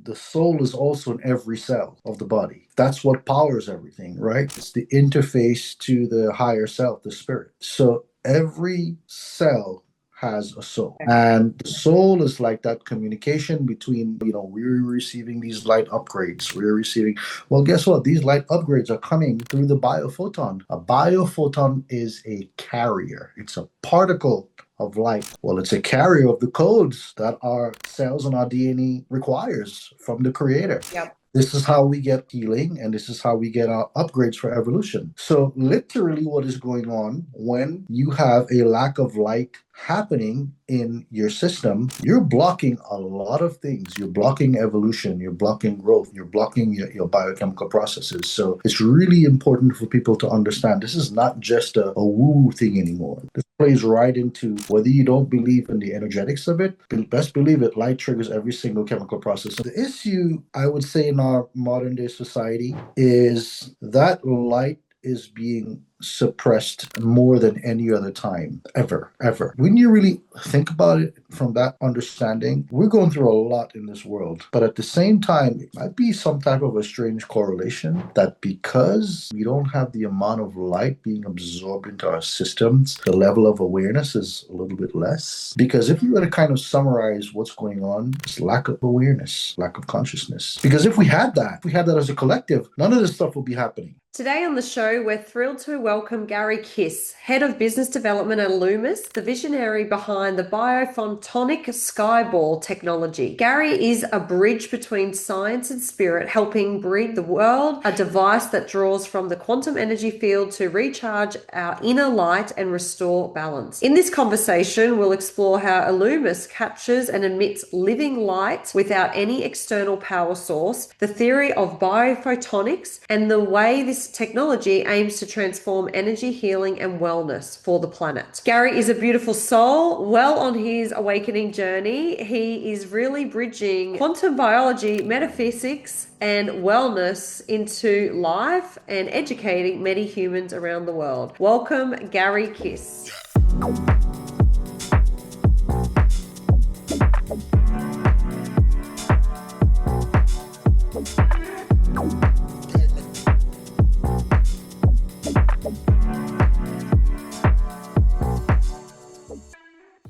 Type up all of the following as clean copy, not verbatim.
the soul is also in every cell of the body. That's what powers everything, right? It's the interface to the higher self, the spirit. So every cell has a soul. And the soul is like that communication between, we're receiving these light upgrades. We're receiving, well, guess what? These light upgrades are coming through the biophoton. A biophoton is a carrier, it's a particle of light. Well, it's a carrier of the codes that our cells and our DNA requires from the creator. Yep. This is how we get healing, and this is how we get our upgrades for evolution. So literally what is going on when you have a lack of light happening in your system, you're blocking a lot of things. You're blocking evolution, you're blocking growth, you're blocking your biochemical processes. So it's really important for people to understand this is not just a woo thing anymore. This plays right into whether you don't believe in the energetics of it, best believe it, light triggers every single chemical process. So the issue, I would say, in our modern day society is that light is being suppressed more than any other time ever. When you really think about it from that understanding, we're going through a lot in this world. But at the same time, it might be some type of a strange correlation that because we don't have the amount of light being absorbed into our systems, the level of awareness is a little bit less. Because if you were to kind of summarize what's going on, it's lack of awareness, lack of consciousness. Because if we had that as a collective, none of this stuff would be happening. Today on the show, we're thrilled to welcome Gary Kiss, Head of Business Development at Eluumis, the visionary behind the biophotonic skyball technology. Gary is a bridge between science and spirit, helping bring the world a device that draws from the quantum energy field to recharge our inner light and restore balance. In this conversation, we'll explore how Eluumis captures and emits living light without any external power source, the theory of biophotonics, and the way this technology aims to transform energy, healing, and wellness for the planet. Gary is a beautiful soul, well on his awakening journey. He is really bridging quantum biology, metaphysics, and wellness into life and educating many humans around the world. Welcome, Gary Kiss.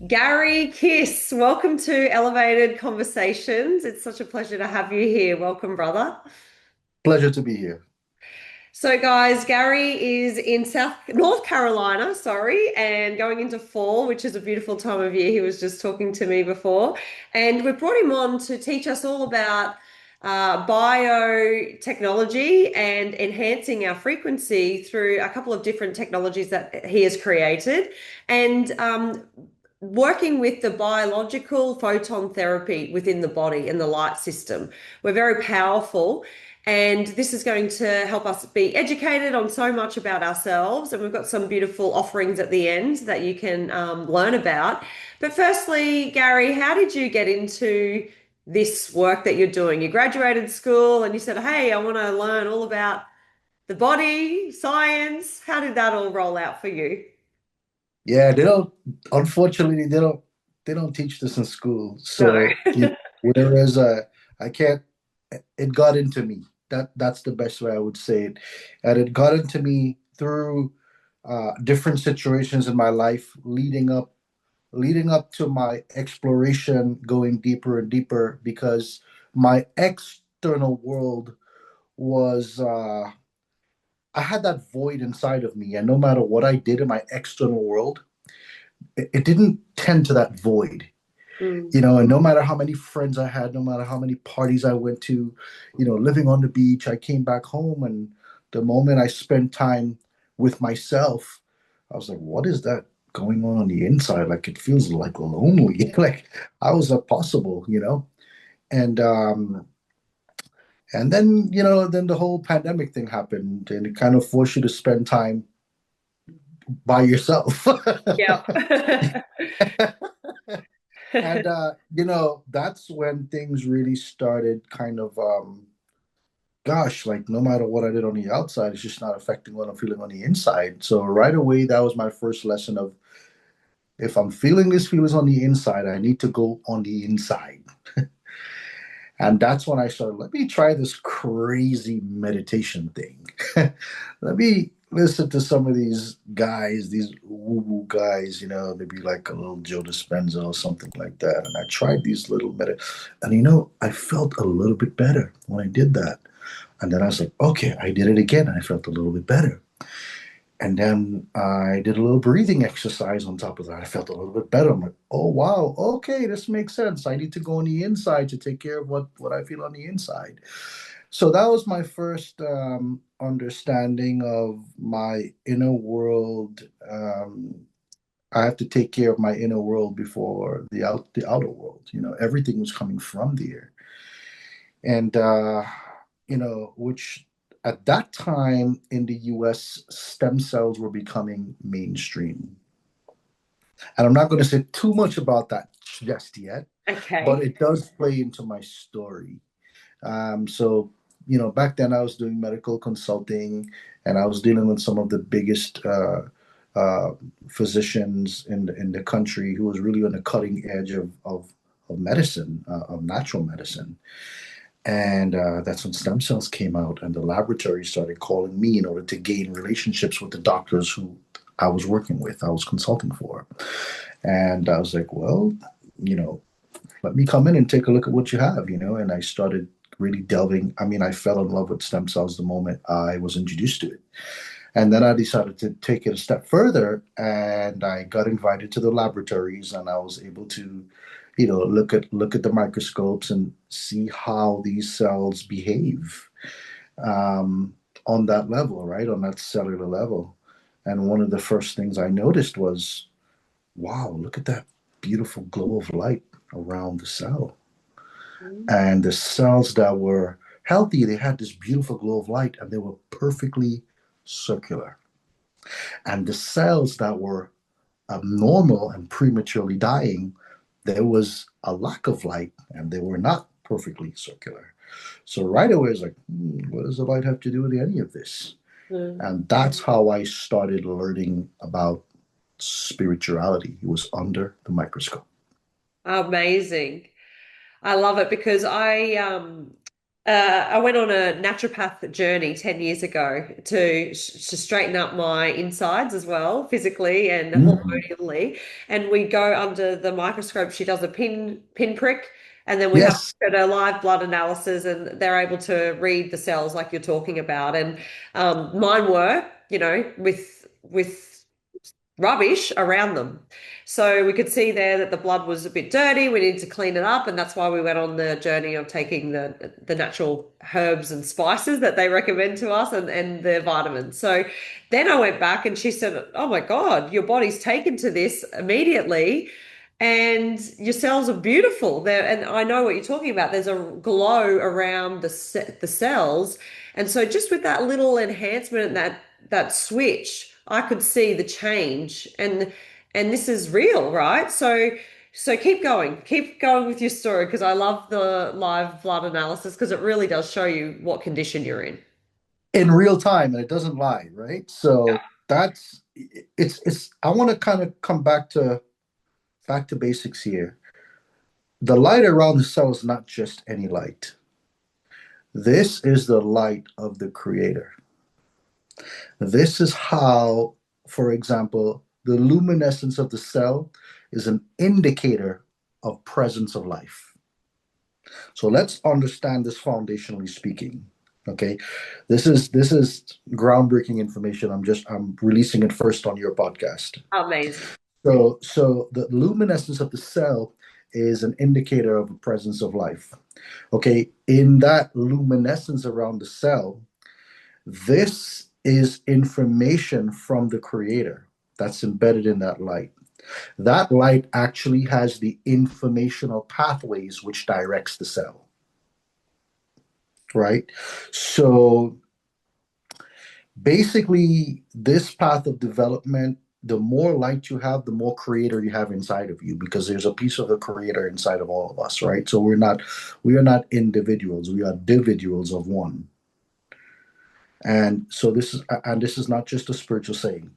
Gary Kiss, welcome to Elevated Conversations. It's such a pleasure to have you here. Welcome, brother. Pleasure to be here. So, guys, Gary is in North Carolina, and going into fall, which is a beautiful time of year. He was just talking to me before. And we brought him on to teach us all about biotechnology and enhancing our frequency through a couple of different technologies that he has created. And working with the biological photon therapy within the body and the light system. We're very powerful, and this is going to help us be educated on so much about ourselves. And we've got some beautiful offerings at the end that you can learn about. But firstly, Gary, how did you get into this work that you're doing? You graduated school and you said, hey, I want to learn all about the body, science. How did that all roll out for you? Yeah, unfortunately, they don't teach this in school. So, No. whereas I can't, it got into me. That's the best way I would say it. And it got into me through different situations in my life leading up to my exploration, going deeper and deeper, because my external world was I had that void inside of me, and no matter what I did in my external world, it didn't tend to that void. And no matter how many friends I had, no matter how many parties I went to, living on the beach, I came back home, and the moment I spent time with myself, I was like, what is that going on the inside? Like, it feels like lonely. Like, how is that possible, And and then, then the whole pandemic thing happened, and it kind of forced you to spend time by yourself. Yeah. And that's when things really started kind of gosh, like no matter what I did on the outside, it's just not affecting what I'm feeling on the inside. So right away, that was my first lesson of, if I'm feeling these feelings on the inside, I need to go on the inside. And that's when I started, let me try this crazy meditation thing. Let me listen to some of these guys, these woo-woo guys, maybe like a little Joe Dispenza or something like that. And I tried these little and I felt a little bit better when I did that. And then I was like, okay, I did it again, and I felt a little bit better. And then I did a little breathing exercise on top of that. I felt a little bit better. I'm like, oh wow, okay, this makes sense. I need to go on the inside to take care of what I feel on the inside. So that was my first understanding of my inner world. I have to take care of my inner world before the outer world. Everything was coming from there, and which at that time in the US, stem cells were becoming mainstream. And I'm not going to say too much about that just yet, but Okay. it does play into my story. So, back then I was doing medical consulting, and I was dealing with some of the biggest uh, physicians in the country who was really on the cutting edge of medicine, of natural medicine. And that's when stem cells came out, and the laboratory started calling me in order to gain relationships with the doctors who I was working with, I was consulting for. And I was like, well, you know, let me come in and take a look at what you have. And I started really delving. I mean, I fell in love with stem cells the moment I was introduced to it. And then I decided to take it a step further, and I got invited to the laboratories, and I was able to, look at the microscopes and see how these cells behave um, on that level, right, on that cellular level. And one of the first things I noticed was, wow, look at that beautiful glow of light around the cell. And the cells that were healthy, they had this beautiful glow of light, and they were perfectly circular. And the cells that were abnormal and prematurely dying, there was a lack of light, and they were not perfectly circular. So right away, it's like, what does the light have to do with any of this? Mm. And that's how I started learning about spirituality. It was under the microscope. Amazing. I love it because I went on a naturopath journey 10 years ago to straighten up my insides as well, physically and Mhm. hormonally. And we go under the microscope. She does a pinprick, and then we have Yes. a live blood analysis, and they're able to read the cells like you're talking about. And mine were, with rubbish around them. So we could see there that the blood was a bit dirty. We needed to clean it up, and that's why we went on the journey of taking the natural herbs and spices that they recommend to us, and the vitamins. So then I went back, and she said, "Oh my God, your body's taken to this immediately." And your cells are beautiful there, and I know what you're talking about. There's a glow around the cells, and so just with that little enhancement and that switch, I could see the change, and this is real, right? So keep going with your story, because I love the live blood analysis, because it really does show you what condition you're in. In real time, and it doesn't lie, right? So that's it's I want to kind of come back to basics here. The light around the cell is not just any light. This is the light of the creator. This is how, for example, the luminescence of the cell is an indicator of presence of life. So let's understand this foundationally speaking. Okay, this is groundbreaking information. I'm releasing it first on your podcast. Amazing. So the luminescence of the cell is an indicator of the presence of life. Okay, in that luminescence around the cell, this is information from the creator that's embedded in that light. That light actually has the informational pathways which directs the cell, right? So basically, this path of development, the more light you have, the more creator you have inside of you, because there's a piece of the creator inside of all of us, right? So we are not individuals, we are individuals of one. And this is not just a spiritual saying.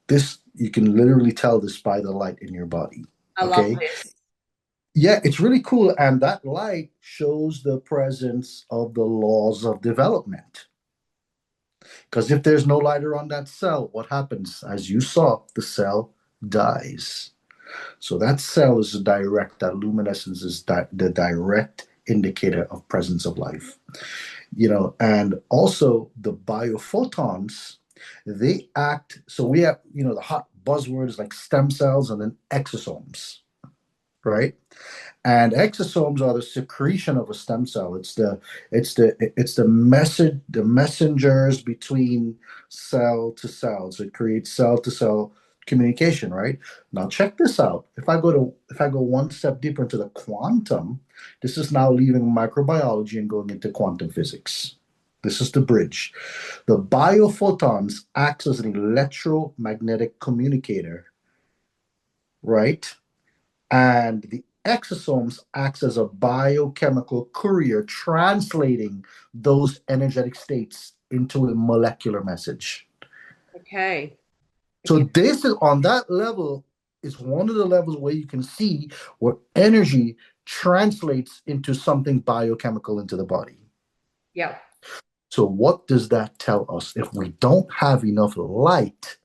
This, you can literally tell this by the light in your body. I love Okay. this. Yeah, it's really cool. And that light shows the presence of the laws of development. Because if there's no light around that cell, what happens? As you saw, the cell dies. So that cell is a direct, that luminescence is the direct indicator of presence of life. And also the biophotons, they act. So we have, the hot buzzwords like stem cells and then exosomes, right? And exosomes are the secretion of a stem cell. It's the messengers between cell to cell. So it creates cell to cell communication, right? Now check this out. If I go one step deeper into the quantum, this is now leaving microbiology and going into quantum physics. This is the bridge. The biophotons acts as an electromagnetic communicator, right? And the exosomes acts as a biochemical courier translating those energetic states into a molecular message. Okay. So Okay. this is on that level is one of the levels where you can see where energy translates into something biochemical into the body. Yeah. So what does that tell us? If we don't have enough light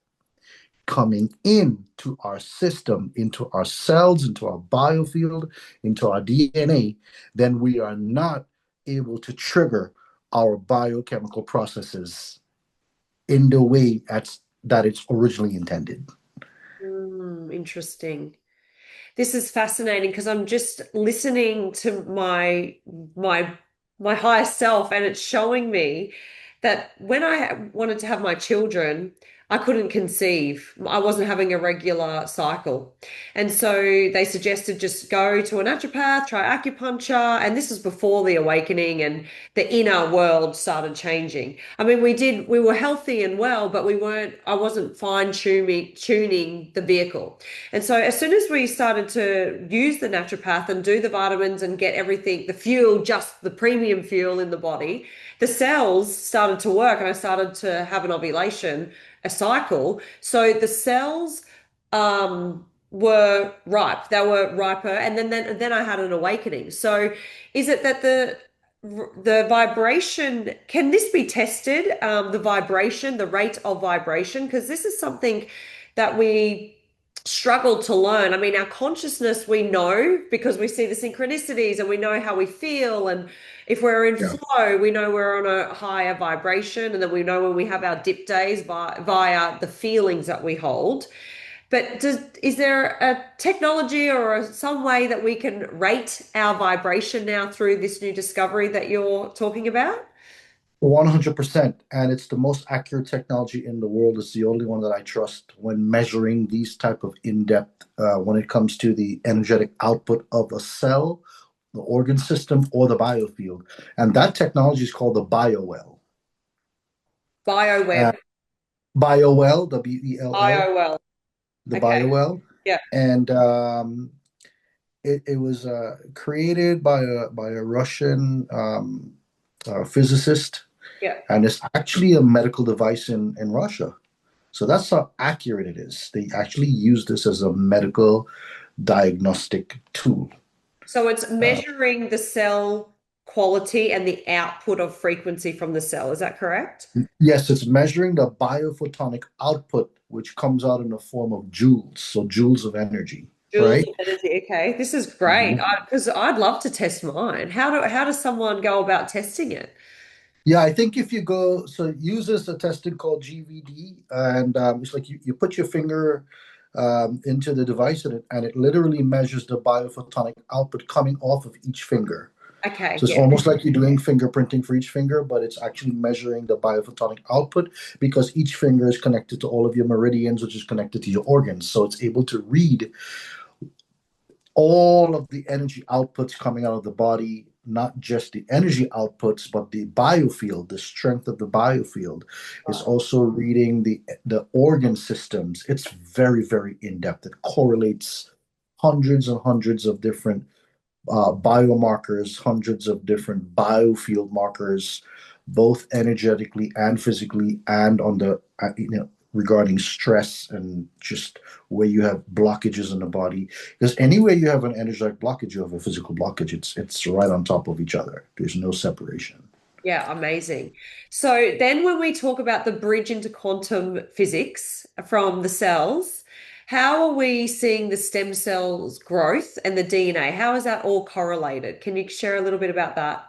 coming into our system, into our cells, into our biofield, into our DNA, then we are not able to trigger our biochemical processes in the way that it's originally intended. Interesting. This is fascinating because I'm just listening to my my higher self, and it's showing me that when I wanted to have my children, I couldn't conceive. I wasn't having a regular cycle. And so they suggested just go to a naturopath, try acupuncture, and this was before the awakening and the inner world started changing. I mean, we were healthy and well, but I wasn't fine tuning the vehicle. And so as soon as we started to use the naturopath and do the vitamins and get everything, the fuel, just the premium fuel in the body, the cells started to work and I started to have an ovulation, a cycle. So the cells were ripe. They were riper. And then I had an awakening. So is it that the vibration, can this be tested? The vibration, the rate of vibration, because this is something that we struggle to learn. I mean, our consciousness, we know because we see the synchronicities and we know how we feel. And if we're in Yeah. flow, we know we're on a higher vibration. And then we know when we have our dip days via the feelings that we hold. But is there a technology or some way that we can rate our vibration now through this new discovery that you're talking about? 100%. And it's the most accurate technology in the world. It's the only one that I trust when measuring these type of in-depth, when it comes to the energetic output of a cell, the organ system, or the biofield. And that technology is called the biowell. BioWeb. Uh, biowell, WELL, BioWell. the Okay. biowell. Yeah. And it was created by a Russian physicist, Yeah. and it's actually a medical device in Russia. So that's how accurate it is. They actually use this as a medical diagnostic tool. So it's Uh, measuring the cell quality and the output of frequency from the cell. Is that correct? yes, it's measuring the biophotonic output, which comes out in the form of joules, so joules of energy, Joules right? of energy. Okay, this is great. Mhm. Because I'd love to test mine. How does someone go about testing it? Yeah, I think if you go, so uses a testing called GVD, and it's like you put your finger into the device, and it literally measures the biophotonic output coming off of each finger. Okay, So it's yeah. almost like you're doing fingerprinting for each finger, but it's actually measuring the biophotonic output because each finger is connected to all of your meridians, which is connected to your organs. So it's able to read all of the energy outputs coming out of the body, not just the energy outputs, but the biofield, the strength of the biofield. Is Right. also reading the organ systems. It's very, very in depth. It correlates hundreds and hundreds of different biomarkers, hundreds of different biofield markers, both energetically and physically, and on the regarding stress and just where you have blockages in the body. Because anywhere you have an energetic blockage, you have a physical blockage. It's right on top of each other. There's no separation. Yeah, amazing. So then when we talk about the bridge into quantum physics from the cells, how are we seeing the stem cells growth and the DNA? How is that all correlated? Can you share a little bit about that?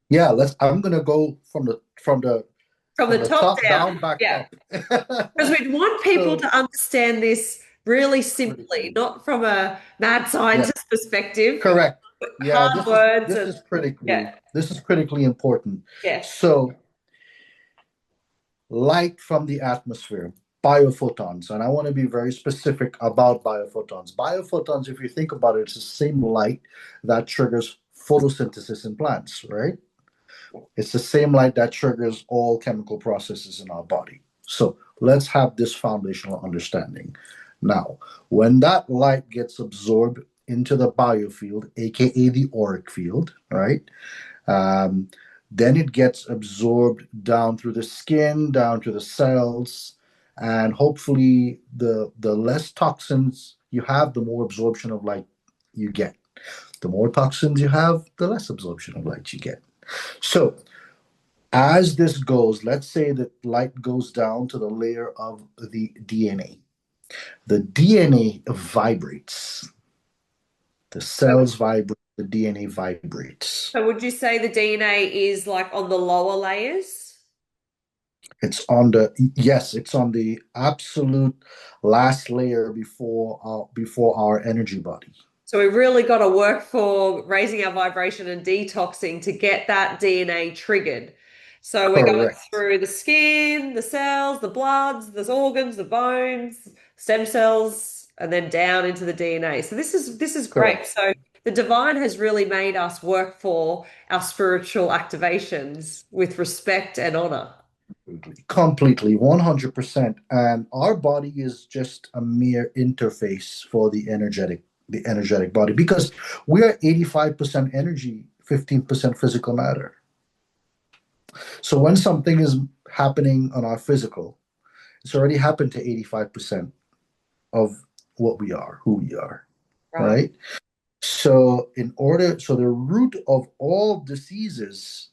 Yeah, let's. I'm gonna go from the From the top top down. down, back Yeah. up. Because we'd want people So to understand this really simply, critically, not from a mad yeah, scientist perspective, correct. Yeah, hard words this and is critically yeah, this is critically important. yeah. So light from the atmosphere, biophotons, and I want to be very specific about biophotons. Biophotons, if you think about it, it's the same light that triggers photosynthesis in plants, right? It's the same light that triggers all chemical processes in our body. So let's have this foundational understanding. Now, when that light gets absorbed into the biofield, aka the auric field, right? Um, then it gets absorbed down through the skin, down to the cells, and hopefully the less toxins you have, the more absorption of light you get. The more toxins you have, the less absorption of light you get. So as this goes, let's say that light goes down to the layer of the DNA. The DNA vibrates. The So, cells vibrate, the DNA vibrates. so would you say the DNA is like on the lower layers? It's on the yes, it's on the absolute last layer before our energy body. So we really got to work for raising our vibration and detoxing to get that DNA triggered. So we're going Correct. through the skin, the cells, the bloods, the organs, the bones, stem cells, and then down into the DNA. So this is great. Correct. So the divine has really made us work for our spiritual activations with respect and honor. Completely, 100%. And our body is just a mere interface for the energetic body because we are 85% energy, 15% physical matter. So when something is happening on our physical, it's already happened to 85% of what we are, who we are, Right. right? So the root of all diseases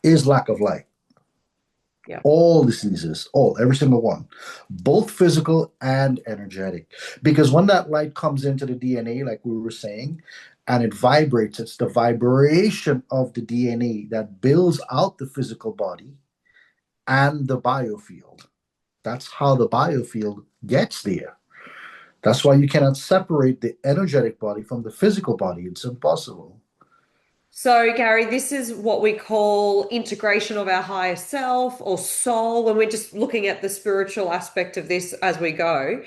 is lack of light. Yeah. All diseases, every single one, both physical and energetic. Because when that light comes into the DNA, like we were saying, and it vibrates, it's the vibration of the DNA that builds out the physical body and the biofield. That's how the biofield gets there. That's why you cannot separate the energetic body from the physical body. It's impossible. So, Gary, this is what we call integration of our higher self or soul when we're just looking at the spiritual aspect of this as we go.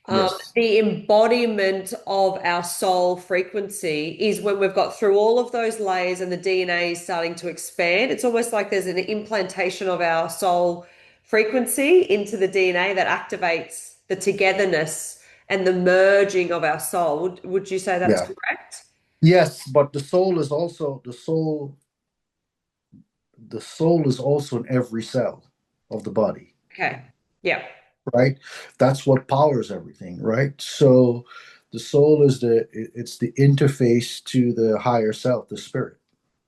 Yes. The embodiment of our soul frequency is when we've got through all of those layers and the DNA is starting to expand. It's almost like there's an implantation of our soul frequency into the DNA that activates the togetherness and the merging of our soul. Would you say that's Yeah. correct? Yes, but the soul is also in every cell of the body, Okay. Yeah. right? That's what powers everything, right? So the soul is it's the interface to the higher self, the spirit,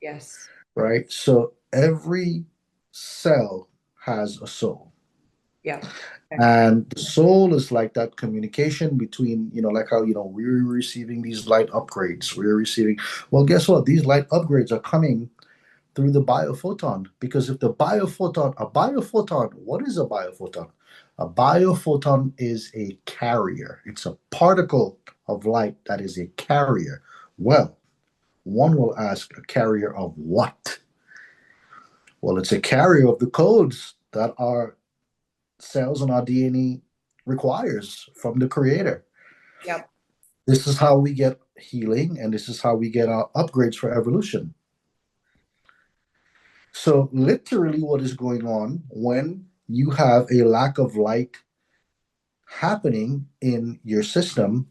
Yes. right? So every cell has a soul. Yeah. Okay. And the soul is like that communication between, like how, we're receiving these light upgrades. We're receiving, well, guess what? These light upgrades are coming through the biophoton. Because if a biophoton, what is a biophoton? A biophoton is a carrier. It's a particle of light that is a carrier. Well, one will ask, a carrier of what? Well, it's a carrier of the codes that our cells and our DNA requires from the creator. Yep. This is how we get healing, and this is how we get our upgrades for evolution. So, literally, what is going on when you have a lack of light happening in your system,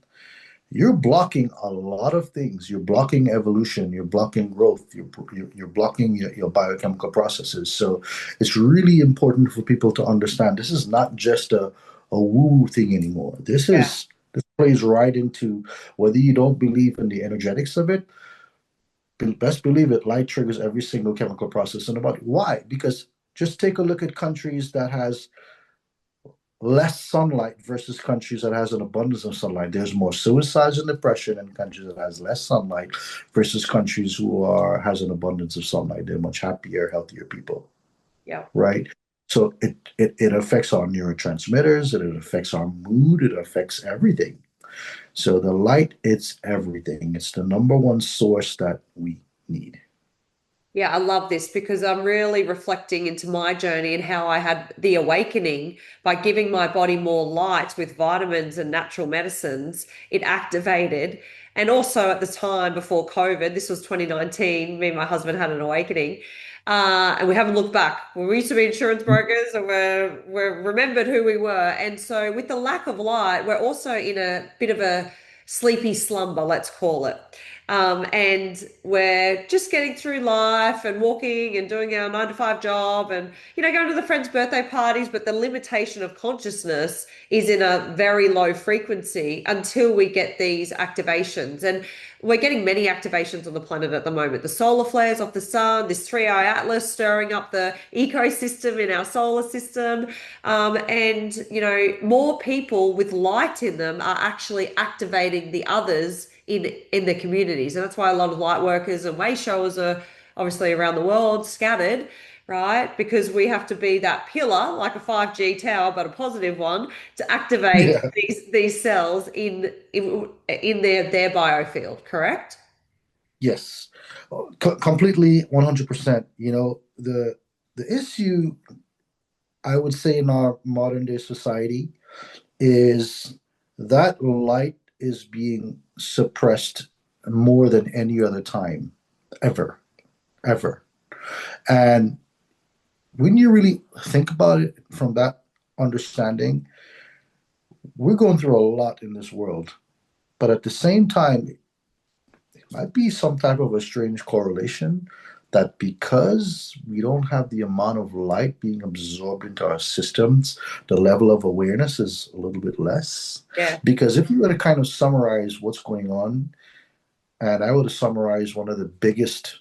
you're blocking a lot of things. You're blocking evolution, you're blocking growth, you're blocking your biochemical processes. So it's really important for people to understand this is not just a woo thing anymore. Yeah. This plays right into whether you don't believe in the energetics of it. Best believe it, light triggers every single chemical process in the body. Why? Because just take a look at countries that has less sunlight versus countries that has an abundance of sunlight. There's more suicides and depression in countries that has less sunlight versus countries who are has an abundance of sunlight. They're much happier, healthier people, Yeah. right? So it affects our neurotransmitters, it affects our mood, it affects everything. So the light, it's everything. It's the number one source that we need. Yeah, I love this because I'm really reflecting into my journey and how I had the awakening by giving my body more light with vitamins and natural medicines. It activated. And also at the time before COVID, this was 2019, me and my husband had an awakening. And we haven't looked back. We used to be insurance brokers and we're remembered who we were. And so with the lack of light, we're also in a bit of a sleepy slumber, let's call it. And we're just getting through life and walking and doing our 9 to 5 job and, going to the friends' birthday parties. But the limitation of consciousness is in a very low frequency until we get these activations. And we're getting many activations on the planet at the moment. The solar flares off the sun, this three-eye atlas stirring up the ecosystem in our solar system. And more people with light in them are actually activating the others in the communities. And that's why a lot of light workers and way showers are obviously around the world scattered, right? Because we have to be that pillar, like a 5G tower, but a positive one, to activate Yeah. these cells in their biofield, correct? Yes. Completely 100%. The issue I would say in our modern day society is that light is being suppressed more than any other time ever, ever. And when you really think about it from that understanding, we're going through a lot in this world. But at the same time, it might be some type of a strange correlation that because we don't have the amount of light being absorbed into our systems, the level of awareness is a little bit less. Yeah. Because if you were to kind of summarize what's going on, and I would summarize one of the biggest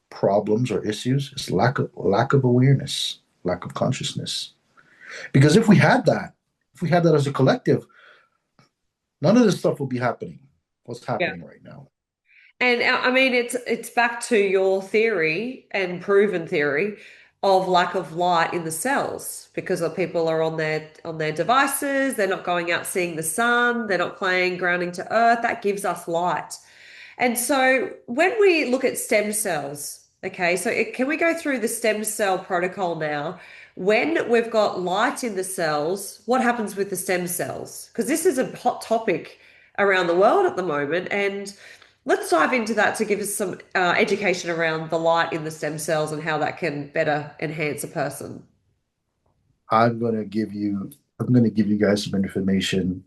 problems or issues is lack of awareness, lack of consciousness. Because if we had that as a collective, none of this stuff will be happening. What's Yeah. happening right now? And I mean, it's back to your theory and proven theory of lack of light in the cells because the people are on their devices, they're not going out seeing the sun, they're not playing grounding to earth. That gives us light. And so when we look at stem cells, okay, so can we go through the stem cell protocol now? When we've got light in the cells, what happens with the stem cells? Because this is a hot topic around the world at the moment. And let's dive into that to give us some education around the light in the stem cells and how that can better enhance a person. I'm gonna give you I'm gonna give you guys some information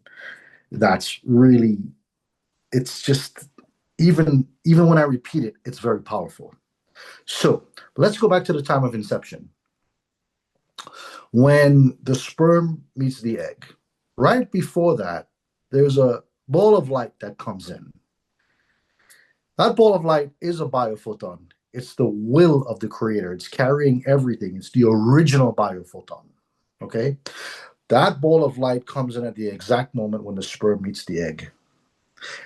that's really it's just even when I repeat it, it's very powerful. So let's go back to the time of inception. When the sperm meets the egg, right before that, there's a ball of light that comes in. That ball of light is a biophoton. It's the will of the creator. It's carrying everything. It's the original biophoton. Okay? That ball of light comes in at the exact moment when the sperm meets the egg.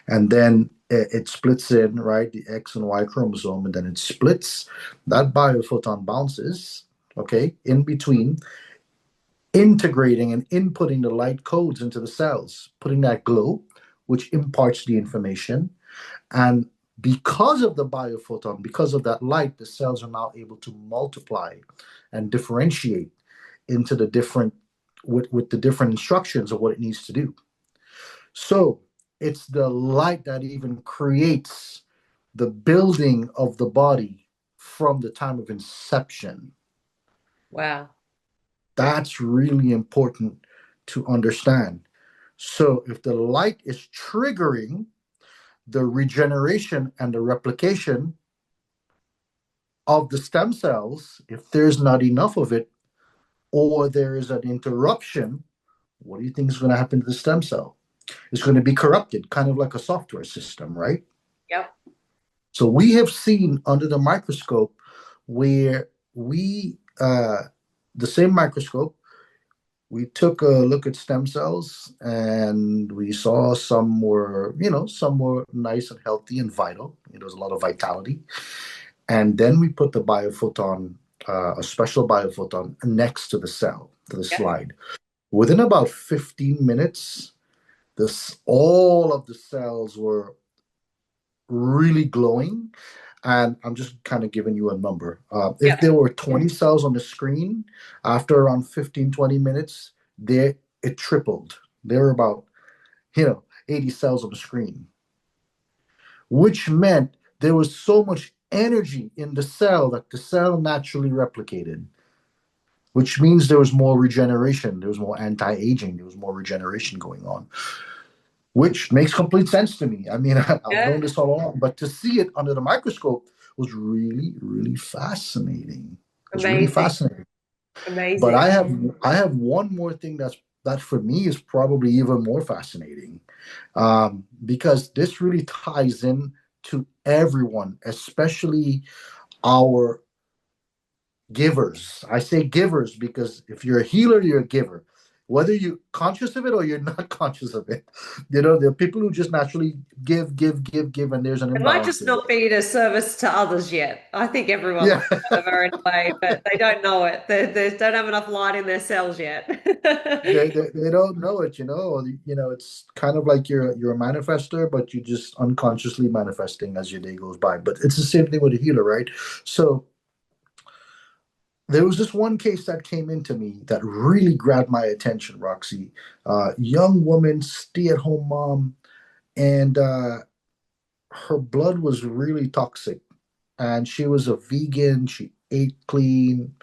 And then it splits in, right? The X and Y chromosome, and then it splits. That biophoton bounces, okay, in between, integrating and inputting the light codes into the cells, putting that glow, which imparts the information. And because of the biophoton, because of that light, the cells are now able to multiply and differentiate into the different with the different instructions of what it needs to do. So it's the light that even creates the building of the body from the time of inception. Wow. That's really important to understand. So if the light is triggering the regeneration and the replication of the stem cells, if there's not enough of it, or there is an interruption, what do you think is going to happen to the stem cell? It's going to be corrupted, kind of like a software system, right? Yep. So we have seen under the microscope where the same microscope, we took a look at stem cells and we saw some were nice and healthy and vital. There was a lot of vitality. And then we put the biophoton, a special biophoton, next to the cell, to the Yep. slide. Within about 15 minutes, all of the cells were really glowing. And I'm just kind of giving you a number. If Yep. there were 20 cells on the screen, after around 15, 20 minutes, it tripled. There were about, 80 cells on the screen, which meant there was so much energy in the cell that the cell naturally replicated, which means there was more regeneration, there was more anti-aging, there was more regeneration going on, which makes complete sense to me. I mean, I've known Yeah. this all along, but to see it under the microscope was really, really fascinating. It was really Amazing. fascinating. But Amazing. I have one more thing that for me is probably even more fascinating, because this really ties in to everyone, especially our givers. I say givers because if you're a healer, you're a giver. Whether you're conscious of it or you're not conscious of it. There are people who just naturally give, give, give, give, and there's an It might imbalance just there. not be a service to others yet. I think everyone's Yeah. kind of in a way, but they don't know it. They don't have enough light in their cells yet. They don't know it, it's kind of like you're a manifester, but you're just unconsciously manifesting as your day goes by. But it's the same thing with a healer, right? So there was this one case that came into me that really grabbed my attention, Roxy. Young woman, stay-at-home mom, and her blood was really toxic. And she was a vegan. She ate clean,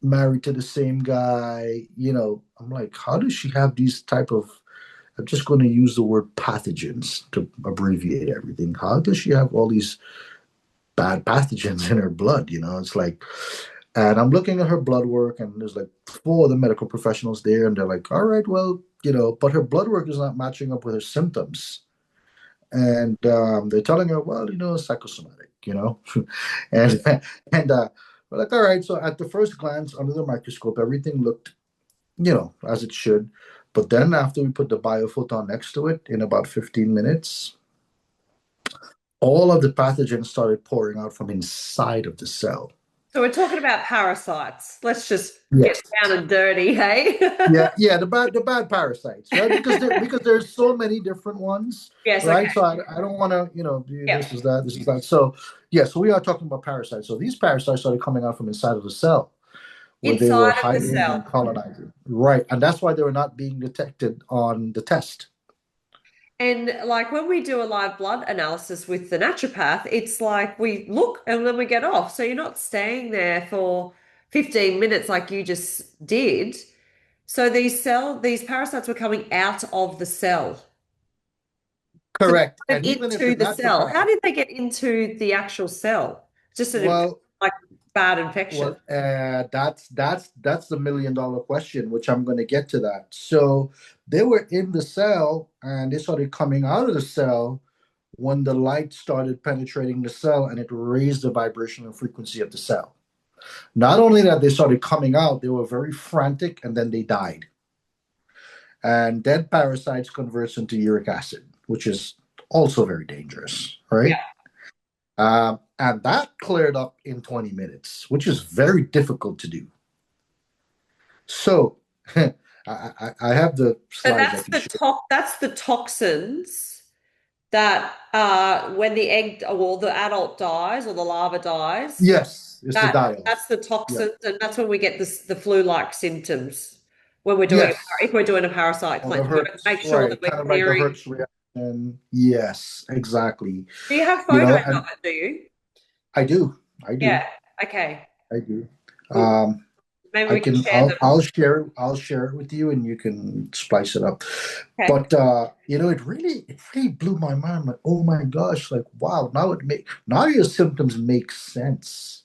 married to the same guy. I'm like, how does she have these type of? I'm just going to use the word pathogens to abbreviate everything. How does she have all these bad pathogens in her blood? It's like, and I'm looking at her blood work, and there's like four of the medical professionals there, and they're like, all right, well, but her blood work is not matching up with her symptoms. And they're telling her, well, psychosomatic, and and we're like, all right. So at the first glance, under the microscope, everything looked, as it should. But then after we put the biophoton next to it, in about 15 minutes, all of the pathogens started pouring out from inside of the cell. So we're talking about parasites. Let's just get Yes. down and dirty, hey? Yeah, yeah, the bad parasites, right? Because there's so many different ones, Yes, okay. right? So I don't want to, do Yep. this is that. So yeah, so we are talking about parasites. So these parasites started coming out from inside of the cell where they were Inside of the hiding cell. and colonizing, right? And that's why they were not being detected on the test. And like when we do a live blood analysis with the naturopath, it's like we look and then we get off. So you're not staying there for 15 minutes like you just did. So these parasites were coming out of the cell. So they Correct. went And even if the into the cell. How naturopath, did they get into the actual cell? Just well, like bad infection. that's the $1 million question, which I'm going to get to that. So they were in the cell, and they started coming out of the cell when the light started penetrating the cell, and it raised the vibrational frequency of the cell. Not only that, they started coming out, they were very frantic, and then they died. And dead parasites converts into uric acid, which is also very dangerous, right? And that cleared up in 20 minutes, which is very difficult to do. So I have the So slides I that's can the share. that's the toxins that when the egg or the adult dies or the larva dies, Yes, it's the die-off. that's the Yeah. toxins, and that's when we get the flu-like symptoms when we're doing Yes. if we're doing a parasite Or the cleanse. We have to Hertz, make sure that right? we're Kind of like the clearing. Hertz reaction. Yes, exactly. Do you have photos of And it, do you? I do. I do. Yeah. Okay. I do. Good. Um, Maybe I we can can. share them. I'll share it with you, and you can spice it up. Okay. But it really blew my mind. I'm like, oh my gosh, like wow, now your symptoms make sense.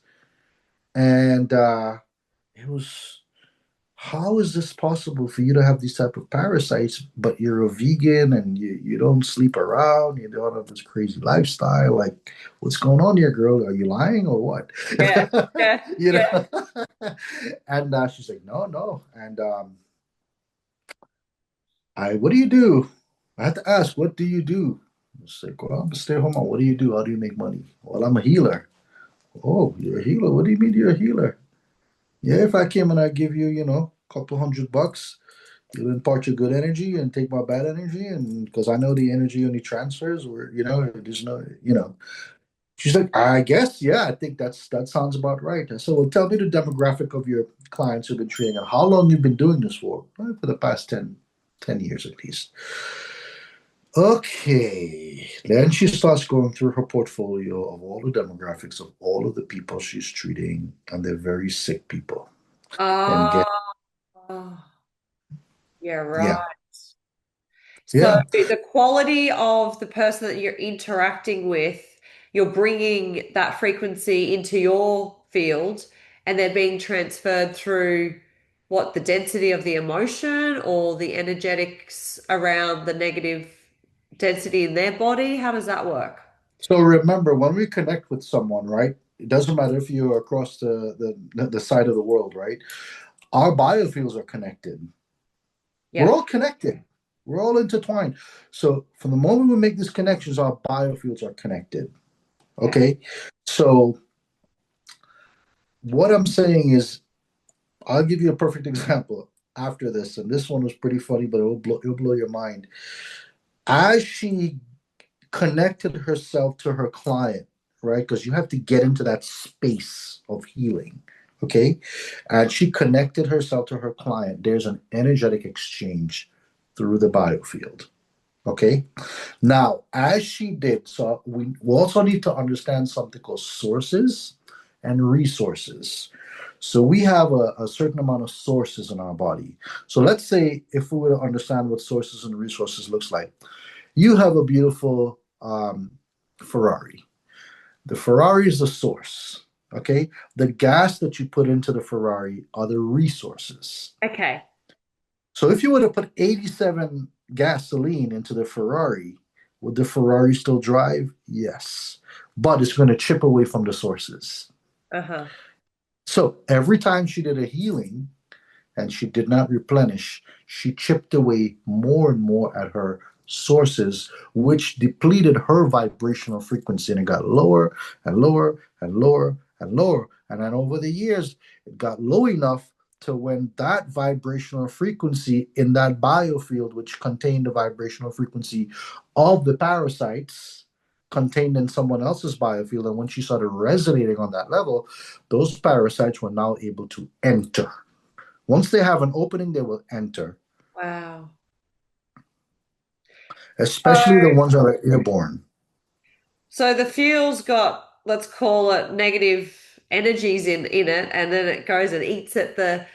And it was, how is this possible for you to have these type of parasites, but you're a vegan and you don't sleep around, you don't have this crazy lifestyle? Like, what's going on here, girl? Are you lying or what? Yeah. Yeah. you Yeah. know? And she's like, no, no. And what do you do? I had to ask, what do you do? It's like, well, I'm a stay-at-home mom. What do you do? How do you make money? Well, I'm a healer. Oh, you're a healer. What do you mean you're a healer? Yeah, if I came and I give you, a couple $100, you'll impart your good energy and take my bad energy, and because I know the energy only transfers, or there's no. She's like, I guess, yeah, I think that sounds about right. And so, well, tell me the demographic of your clients who've been trading, and how long you've been doing this for? Well, for the past 10 years at least. Okay. Then she starts going through her portfolio of all the demographics of all of the people she's treating, and they're very sick people. And Oh, get yeah, right. Yeah, So yeah. the quality of the person that you're interacting with, you're bringing that frequency into your field and they're being transferred through what, the density of the emotion or the energetics around the negative density in their body? How does that work? So remember, when we connect with someone, right? It doesn't matter if you're across the side of the world, right? Our biofields are connected. We're Yeah. all connected. We're all intertwined. So from the moment we make these connections, our biofields are connected. Okay. Okay. So what I'm saying is, I'll give you a perfect example after this, and this one was pretty funny, but it'll blow your mind. As she connected herself to her client, right? Because you have to get into that space of healing, okay? And she connected herself to her client. There's an energetic exchange through the biofield, okay? Now, as she did, so we also need to understand something called sources and resources. So we have a certain amount of sources in our body. So let's say if we were to understand what sources and resources looks like, you have a beautiful Ferrari. The Ferrari is the source. Okay. The gas that you put into the Ferrari are the resources. Okay. So if you were to put 87 gasoline into the Ferrari, would the Ferrari still drive? Yes. But it's going to chip away from the sources. Uh-huh. So every time she did a healing and she did not replenish, she chipped away more and more at her sources, which depleted her vibrational frequency, and it got lower and lower and lower and lower. And then over the years, it got low enough to when that vibrational frequency in that biofield, which contained the vibrational frequency of the parasites, contained in someone else's biofield. And when she started resonating on that level, those parasites were now able to enter. Once they have an opening, they will enter, Wow. especially the ones that are airborne. So the fuel's got, let's call it, negative energies in it, and then it goes and eats at the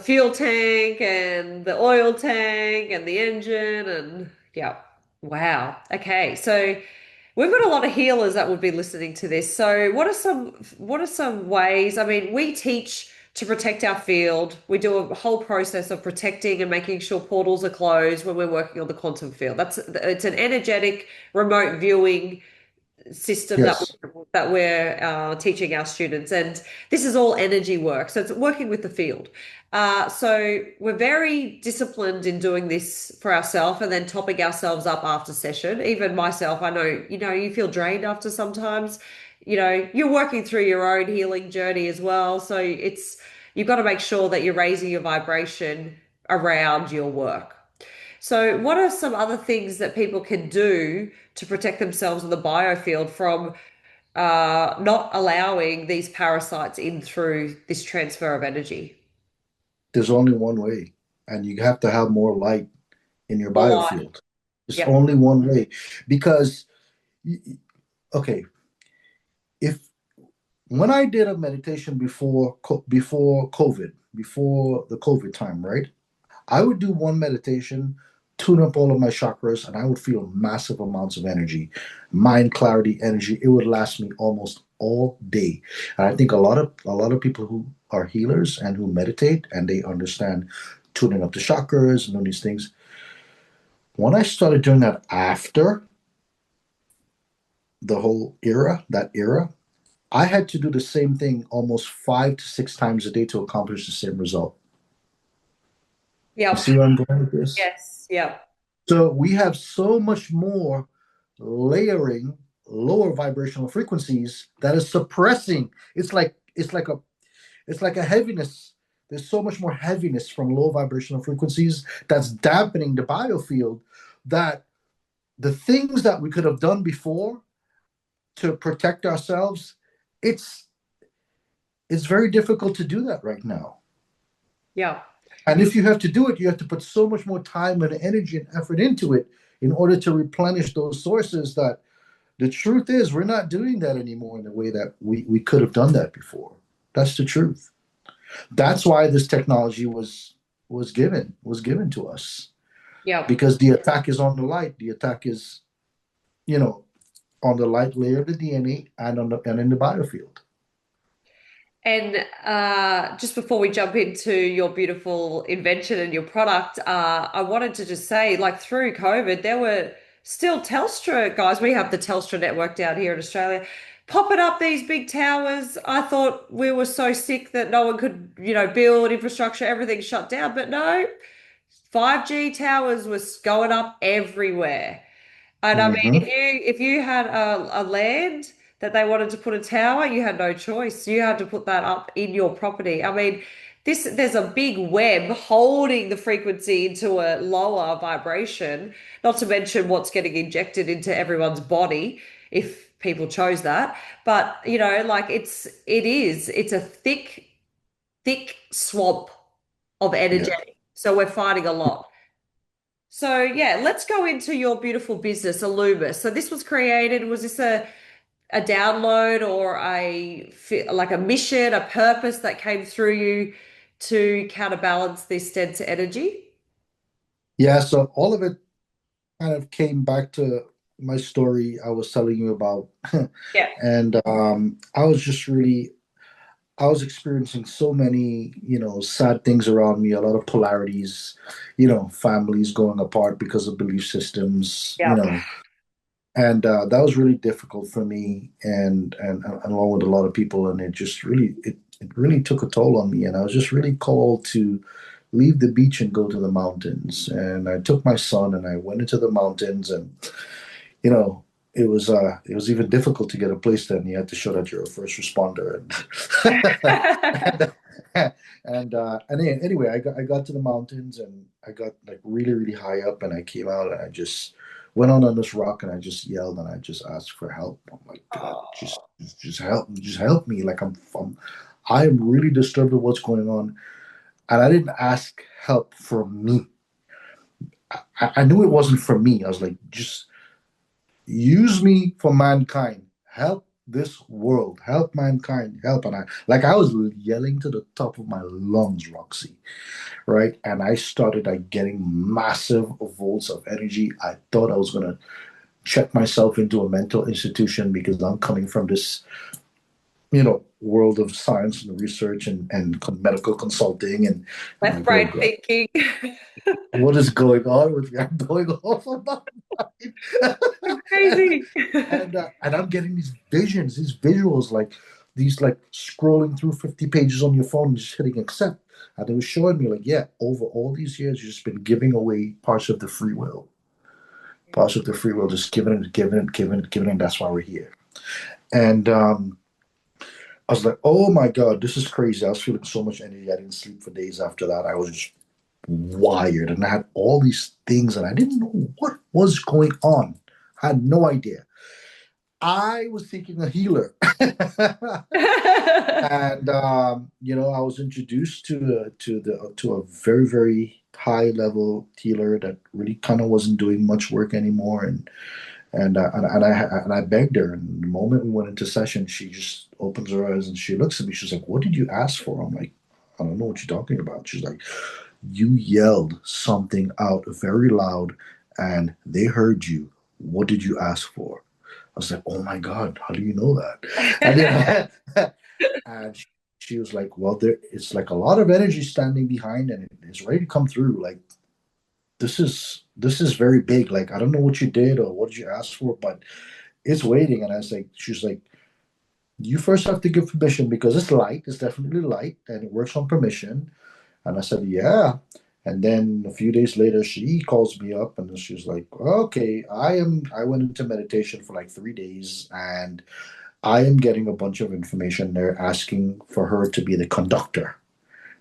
fuel tank and the oil tank and the engine, and yeah. Wow. Okay. So we've got a lot of healers that would be listening to this. So what are some ways? I mean, we teach to protect our field. We do a whole process of protecting and making sure portals are closed when we're working on the quantum field. It's an energetic remote viewing system that Yes. we're teaching our students, and this is all energy work. So it's working with the field. So we're very disciplined in doing this for ourselves and then topping ourselves up after session. Even myself, I know, you feel drained after sometimes. You're working through your own healing journey as well. So you've got to make sure that you're raising your vibration around your work. So, what are some other things that people can do to protect themselves in the biofield from not allowing these parasites in through this transfer of energy? There's only one way, and you have to have more light in your More light. biofield. There's Yep. only one way. Because, okay, if when I did a meditation before COVID, before the COVID time, right? I would do one meditation, tune up all of my chakras, and I would feel massive amounts of energy, mind clarity, energy. It would last me almost all day. And I think a lot of people who are healers and who meditate and they understand tuning up the chakras and doing these things. When I started doing that after the whole era, that era, I had to do the same thing almost 5 to 6 times a day to accomplish the same result. You Yep. see where I'm going with this? Yes. Yep. So we have so much more layering lower vibrational frequencies that is suppressing. It's like a heaviness. There's so much more heaviness from low vibrational frequencies that's dampening the biofield that the things that we could have done before to protect ourselves, it's it's very difficult to do that right now. Yep. And if you have to do it, you have to put so much more time and energy and effort into it in order to replenish those sources that the truth is we're not doing that anymore in the way that we could have done that before. That's the truth. That's why this technology was given to us. Yep. Because the attack is on the light. The attack is, you know, on the light layer of the DNA and in the biofield. And just before we jump into your beautiful invention and your product, I wanted to just say, like through COVID, there were still Telstra guys. We have the Telstra network down here in Australia, popping up these big towers. I thought we were so sick that no one could, build infrastructure, everything shut down. But no, 5G towers was going up everywhere. And I mean, Hmm. if you had a land that they wanted to put a tower, you had no choice. You had to put that up in your property. I mean, there's a big web holding the frequency into a lower vibration, not to mention what's getting injected into everyone's body if people chose that. But, like it's a thick, thick swamp of Yeah. energy. So we're fighting a lot. So yeah, let's go into your beautiful business, Eluumis. So this was created, was this a download or like a mission, a purpose that came through you to counterbalance this dense energy? Yeah. So all of it kind of came back to my story I was telling you about. Yeah. And I was experiencing so many, sad things around me, a lot of polarities, families going apart because of belief systems, Yeah. and that was really difficult for me and along with a lot of people, and it really took a toll on me, and I was just really called to leave the beach and go to the mountains. And I took my son and I went into the mountains, and you know, it was even difficult to get a place then. You had to show that you're a first responder, and anyway, I got to the mountains, and I got like really really high up, and I came out and I just went on this rock, and I just yelled and I just asked for help. I'm like, God, Oh, just help me. Like I am really disturbed with what's going on, and I didn't ask help for me. I knew it wasn't for me. I was like, just use me for mankind. Help this world. Help mankind. Help. And I was yelling to the top of my lungs, Roxy, right? And I started like getting massive volts of energy. I thought I was gonna check myself into a mental institution because I'm coming from this, world of science and research and medical consulting, and I'm left like, oh brain God, thinking. what is going on with me? I'm going off on my mind. Crazy. And I'm getting these visions, these visuals, like these, like scrolling through 50 pages on your phone and just hitting accept. And it was showing me, like, yeah, over all these years, you've just been giving away parts of the free will, just giving it, giving it, giving it, giving it. That's why we're here. And I was like, oh my God, this is crazy. I was feeling so much energy. I didn't sleep for days after that. I was just wired, and I had all these things, and I didn't know what was going on. I had no idea. I was seeking a healer. And I was introduced to a very very high level healer that really kind of wasn't doing much work anymore, And I begged her. And the moment we went into session, she just opens her eyes and she looks at me. She's like, "What did you ask for?" I'm like, "I don't know what you're talking about." She's like, "You yelled something out very loud, and they heard you. What did you ask for?" I was like, "Oh my God, how do you know that?" And then and she was like, "Well, it's like a lot of energy standing behind, and it's ready to come through. Like this is very big. Like I don't know what you did or what did you ask for, but it's waiting." And I was like, she's like, "You first have to give permission because it's light. It's definitely light, and it works on permission." And I said, "Yeah." And then a few days later, she calls me up and she's like, "Okay, I went into meditation for like 3 days, and I am getting a bunch of information. They're asking for her to be the conductor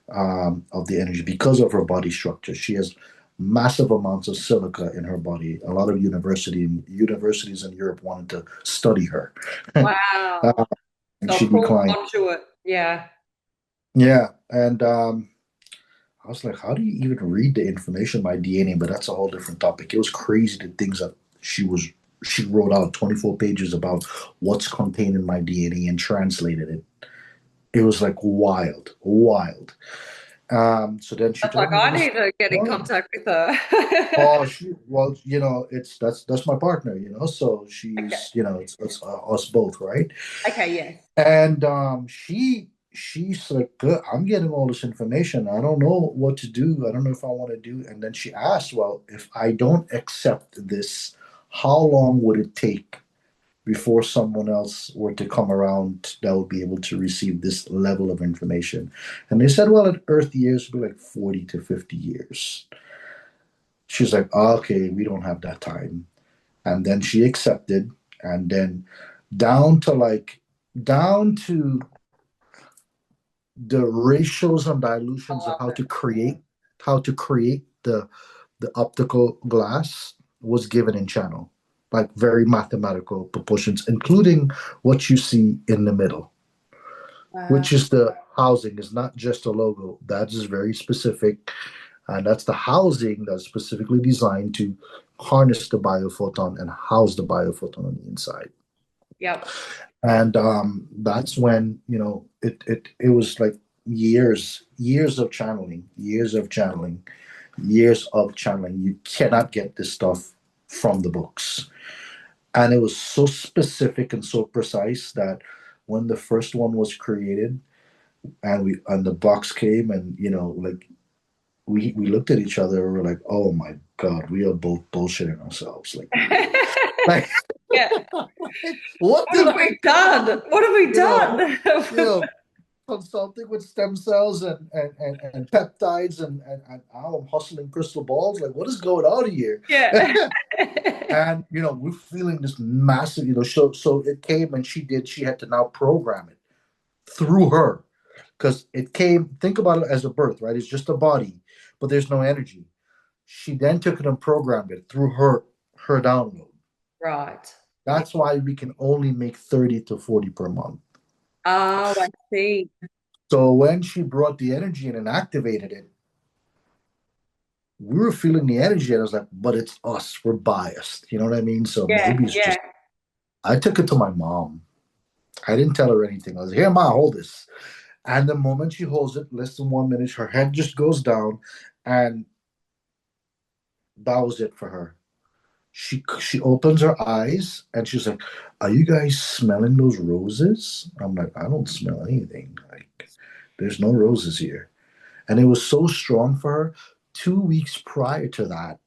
of the energy because of her body structure. She has massive amounts of silica in her body. A lot of universities in Europe wanted to study her, Wow. and So she a full declined. conduit. Yeah. Yeah, and I was like, how do you even read the information by DNA? But that's a whole different topic. It was crazy the things that she was she wrote out 24 pages about what's contained in my DNA and translated it. It was like wild, wild. So then she That's told like, me to I just need to get in learn. contact with her. Oh, well, it's that's my partner, so Okay. it's us both, right? Okay, yes. And she's like, "Good, I'm getting all this information. I don't know what to do. I don't know if I want to do." And then she asked, "Well, if I don't accept this, how long would it take before someone else were to come around that would be able to receive this level of information?" And they said, "Well, at Earth years would be like 40 to 50 years." She's like, "Okay, we don't have that time." And then she accepted, and then down to like down to the ratios and I dilutions of love it. how to create the optical glass was given in channel, like very mathematical proportions, including what you see in the middle, Wow. which is the housing. Is not just a logo. That is very specific, and that's the housing that's specifically designed to harness the biophoton and house the biophoton on the inside. Yep. And that's when it was like years of channeling, years of channeling. You cannot get this stuff from the books, and it was so specific and so precise that when the first one was created and the box came, and like we looked at each other, we were like, "Oh my God, we are both bullshitting ourselves." Like Yeah. what What did have I we done? What have we you know you done? know consulting with stem cells and peptides, and now I'm hustling crystal balls. Like, what is going on here? Yeah. And we're feeling this massive, so it came, and she had to now program it through her, because it came. Think about it as a birth, right? It's just a body, but there's no energy. She then took it and programmed it through her download. Right. Yeah. That's why we can only make 30 to 40 per month. Oh, I see. So when she brought the energy in and activated it, we were feeling the energy, and I was like, "But it's us. We're biased." You know what I mean? So Yeah, maybe it's yeah. just. I took it to my mom. I didn't tell her anything. I was like, "Here, Ma, hold this." And the moment she holds it, less than 1 minute, her head just goes down, and that was it for her. She opens her eyes and she's like, "Are you guys smelling those roses?" I'm like, "I don't smell anything. Like, there's no roses here." And it was so strong for her. 2 weeks prior to that,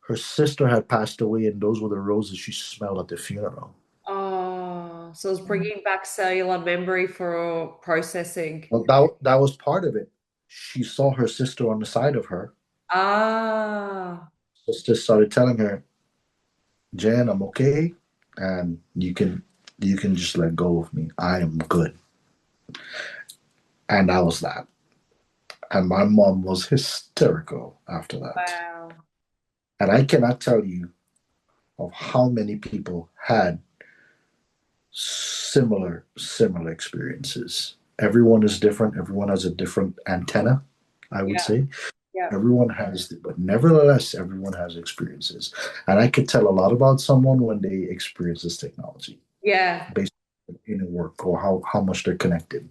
her sister had passed away, and those were the roses she smelled at the funeral. Oh, so it's bringing back cellular memory for processing. Well, that was part of it. She saw her sister on the side of her. Ah, Sister started telling her, "Jan, I'm okay, and you can just let go of me. I am good." And that was that. And my mom was hysterical after that. wow. And I cannot tell you of how many people had similar experiences. Everyone is different. Everyone has a different antenna, I would Yeah. say. Yeah. Everyone has, but nevertheless, everyone has experiences. And I could tell a lot about someone when they experience this technology Yeah. based on inner work or how much they're connected.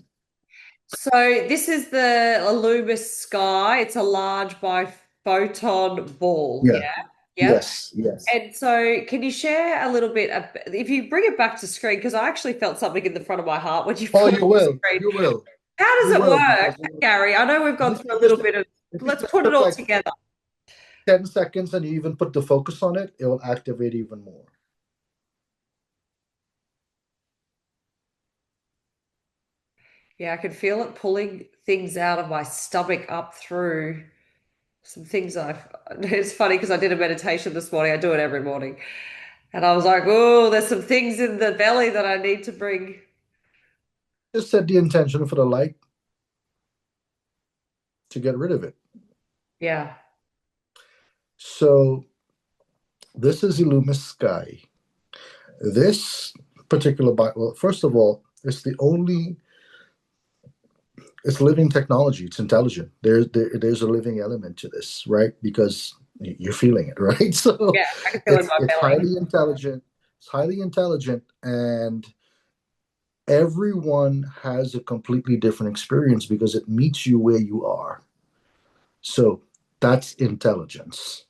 So this is the Eluumis sky. It's a large biphoton ball. Yeah. Yeah. Yep. Yes. Yes. And so can you share a little bit if you bring it back to screen, because I actually felt something in the front of my heart when you Oh, put it you on will. screen. You will. How You does it will work, because Gary? I know we've if gone you, through a little just bit of, if you let's just put it took all like together. 10 seconds and you even put the focus on it, it will activate even more. Yeah, I can feel it pulling things out of my stomach up through some things it's funny because I did a meditation this morning. I do it every morning. And I was like, oh, there's some things in the belly that I need to bring. Just set the intention for the light to get rid of it. Yeah. So this is Illumis Sky. This particular well, first of all, it's living technology. It's intelligent. There's a living element to this, right? Because you're feeling it, right? So Yeah, I can feel it in my it's belly. highly intelligent. It's highly intelligent, and everyone has a completely different experience because it meets you where you are. So that's intelligence.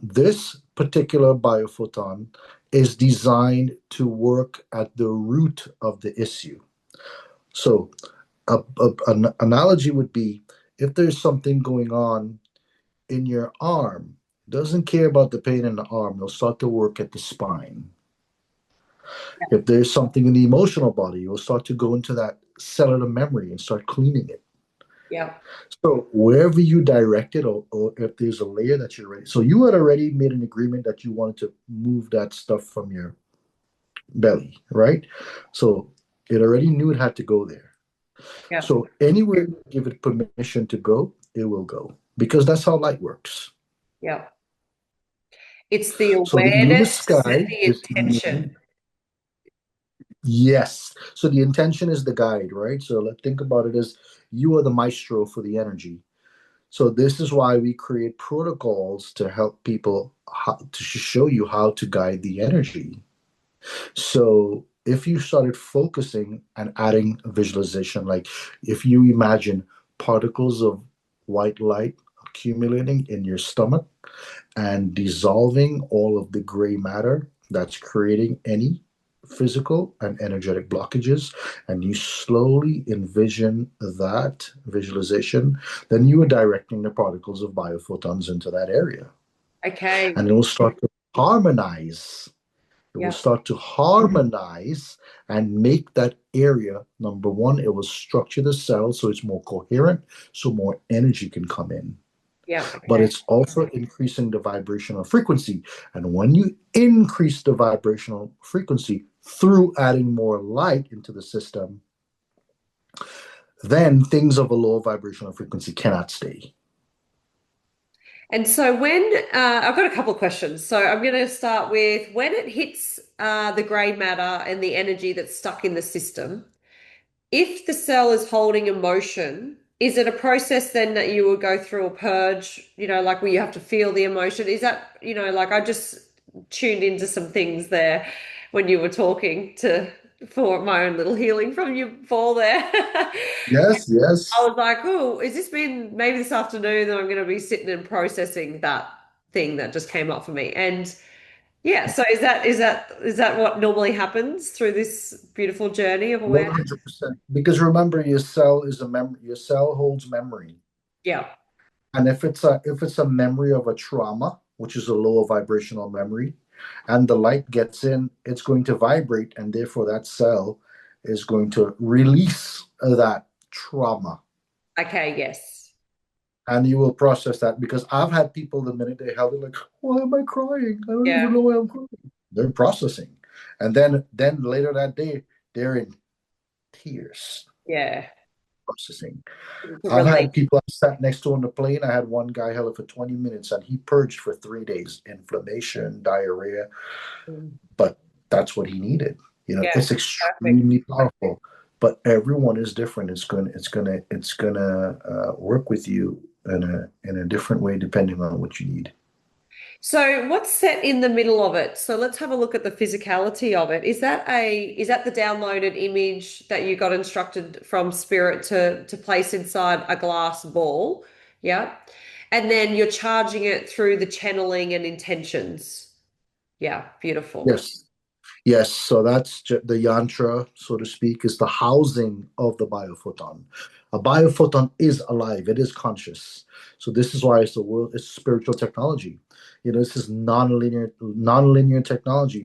This particular biophoton is designed to work at the root of the issue. So, an analogy would be if there's something going on in your arm, doesn't care about the pain in the arm, it'll start to work at the spine. If there's something in the emotional body, you'll start to go into that cellular memory and start cleaning it. Yeah. So wherever you direct it, or if there's a layer that you're ready, so you had already made an agreement that you wanted to move that stuff from your belly, right? So it already knew it had to go there. Yeah. So anywhere you give it permission to go, it will go because that's how light works. Yeah. It's the So the Illuminous awareness to set sky the is intention. yes. So the intention is the guide, right? So let's think about it as you are the maestro for the energy. So this is why we create protocols to help people to show you how to guide the energy. So if you started focusing and adding visualization, like if you imagine particles of white light accumulating in your stomach and dissolving all of the gray matter that's creating any physical and energetic blockages, and you slowly envision that visualization, then you are directing the particles of biophotons into that area. Okay. And it will start to harmonize. It will Yeah. start to harmonize and make that area, number one, it will structure the cell so it's more coherent, so more energy can come in, Yeah. but Okay. it's also increasing the vibrational frequency. And when you increase the vibrational frequency through adding more light into the system, then things of a low vibrational frequency cannot stay. And so when I've got a couple of questions. So I'm going to start with when it hits the grey matter and the energy that's stuck in the system, if the cell is holding emotion, is it a process then that you would go through a purge, like where you have to feel the emotion? Is that, like I just tuned into some things there when you were talking to for my own little healing from your fall there. Yes, I yes. was like, oh, is this been maybe this afternoon that I'm going to be sitting and processing that thing that just came up for me? And yeah, so is that what normally happens through this beautiful journey of awareness? 100%. Because remember, your cell is a memory. Your cell holds memory. Yeah. And if it's a memory of a trauma, which is a lower vibrational memory, and the light gets in, it's going to vibrate, and therefore that cell is going to release that trauma. Okay, yes. And you will process that because I've had people the minute they held it like, why am I crying? I don't Yeah. even know why I'm crying. They're processing. And then later that day, they're in tears Yeah. processing. It's a I've relief. had people I sat next to on the plane. I had one guy held it for 20 minutes and he purged for 3 days, inflammation, diarrhea, Mm. but that's what he needed. Yeah. It's Perfect. extremely powerful, but everyone is different. It's gonna work with you in a different way depending on what you need. So what's set in the middle of it? So let's have a look at the physicality of it. Is that the downloaded image that you got instructed from spirit to place inside a glass ball? Yeah. And then you're charging it through the channeling and intentions. Yeah, beautiful. Yes. Yes, so that's the yantra, so to speak, is the housing of the biophoton. A biophoton is alive; it is conscious. So this is why it's spiritual technology. This is nonlinear technology.